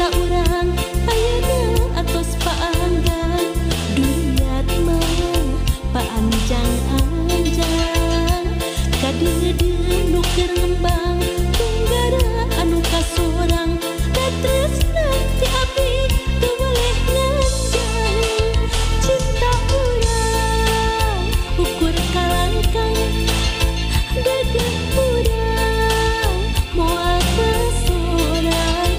cinta urang ayeuna atos paanggan duniat mah paanjang-anjang kadeudeung nu keur ngembang tunggara anu kasorang da tresna ti abdi teu boleh nganjang cinta urang ukur kalangkang dadeuh urang moal kasorang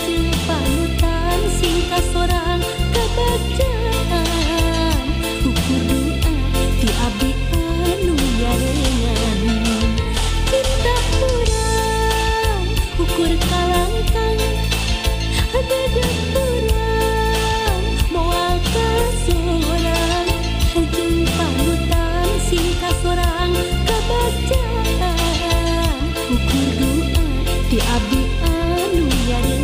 jeung panutan sing kasorang kabacaan ukur doa ti abdi anu nyareungan cinta urang ukur kalangkang dadeuh urang moal kasorang jeung panutan sing kasorang kabacaan ukur doa ti abdi anu nyareungan